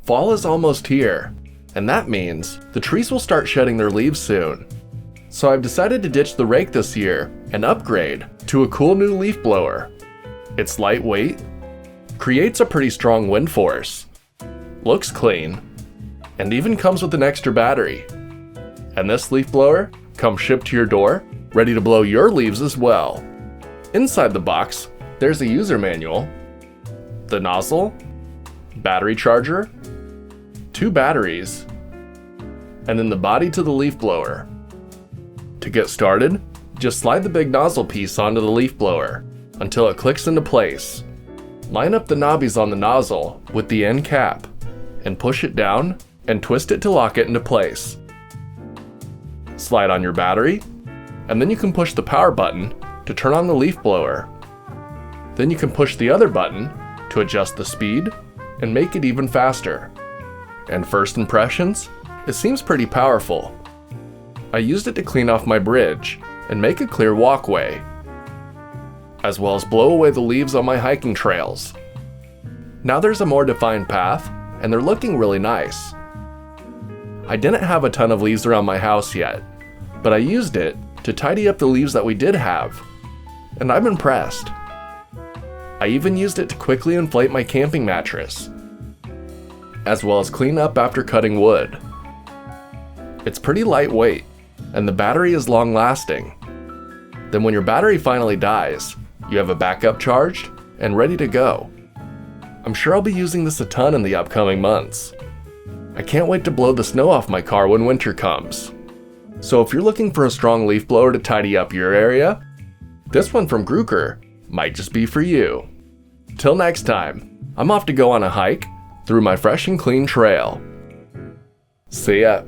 Fall is almost here, and that means the trees will start shedding their leaves soon. So I've decided to ditch the rake this year and upgrade to a cool new leaf blower. It's lightweight, creates a pretty strong wind force, looks clean, and even comes with an extra battery. And this leaf blower comes shipped to your door, ready to blow your leaves as well. Inside the box, there's a user manual, the nozzle, battery charger, 2 batteries, and then the body to the leaf blower. To get started, just slide the big nozzle piece onto the leaf blower until it clicks into place. Line up the knobbies on the nozzle with the end cap and push it down and twist it to lock it into place. Slide on your battery, and then you can push the power button to turn on the leaf blower. Then you can push the other button to adjust the speed and make it even faster. And first impressions, it seems pretty powerful. I used it to clean off my bridge and make a clear walkway, as well as blow away the leaves on my hiking trails. Now there's a more defined path, and they're looking really nice. I didn't have a ton of leaves around my house yet, but I used it to tidy up the leaves that we did have, and I'm impressed. I even used it to quickly inflate my camping mattress, as well as clean up after cutting wood. It's pretty lightweight, and the battery is long lasting. Then when your battery finally dies, you have a backup charged and ready to go. I'm sure I'll be using this a ton in the upcoming months. I can't wait to blow the snow off my car when winter comes. So if you're looking for a strong leaf blower to tidy up your area, this one from GROOKER might just be for you. Till next time, I'm off to go on a hike through my fresh and clean trail. See ya.